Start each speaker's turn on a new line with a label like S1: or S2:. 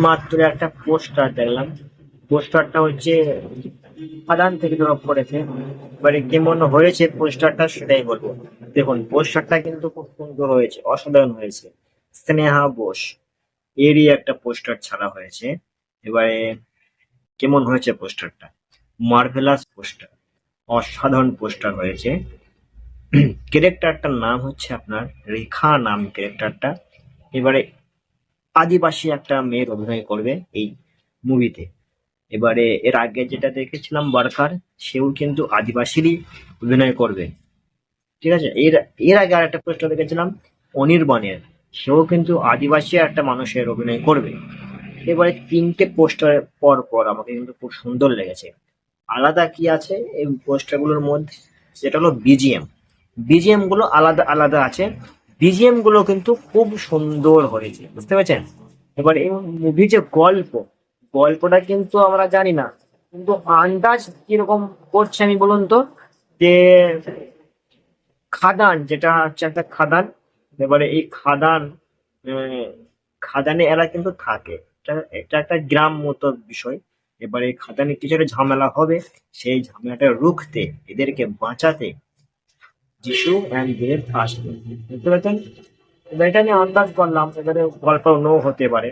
S1: মাত্র একটা পোস্টার দেখলাম। পোস্টারটা হচ্ছে খাদান থেকে ড্রপ করেছে। এবারে কেমন হয়েছে পোস্টারটা সেটাই বলবো। দেখুন পোস্টারটা কিন্তু খুব সুন্দর হয়েছে, অসাধারণ হয়েছে। স্নেহা বোস এরই একটা পোস্টার ছাড়া হয়েছে। এবারে কেমন হয়েছে পোস্টারটা? মার্ভেলাস পোস্টার, অসাধারণ পোস্টার হয়েছে। ক্যারেক্টারটার নাম হচ্ছে আপনার রেখা নাম ক্যারেক্টারটা। এবারে আদিবাসী একটা মেয়ের অভিনয় করবে এই মুভিতে। এবারে এর আগে যেটা দেখেছিলাম ওয়ার্কার, সেও কিন্তু আদিবাসীরই অভিনয় করবে। ঠিক আছে, এর এর আগে আর একটা পোস্টার দেখেছিলাম অনির্বাণের, সেও কিন্তু আদিবাসী একটা মানুষের অভিনয় করবে। এবারে তিনটে পোস্টার পর পর আমাকে কিন্তু খুব সুন্দর লেগেছে। আলাদা কি আছে এই পোস্টার গুলোর মধ্যে, সেটা হলো বিজিএম। বিজিএম গুলো আলাদা আলাদা আছে। বিজিএম গুলো কিন্তু খুব সুন্দর হয়েছে, বুঝতে পেরেছেন? এবার এই মুভি যে গল্পটা কিন্তু আমরা জানি না, কিন্তু আন্দাজ কিরকম করছে আমি বলুন তো, যে খাদান যেটা হচ্ছে একটা খাদান। এবারে এই খাদান, আহ, খাদানে এরা কিন্তু থাকে। এটা একটা গ্রাম মতো বিষয়। এবারে এই খাদানে কিছু একটা ঝামেলা হবে, সেই ঝামেলাটা রুখতে, এদেরকে বাঁচাতে যিশু অ্যান্ড দেব আসবে, বুঝতে পারছেন? এবার এটা নিয়ে আন্দাজ করলাম, এবারে গল্প নো হতে পারে।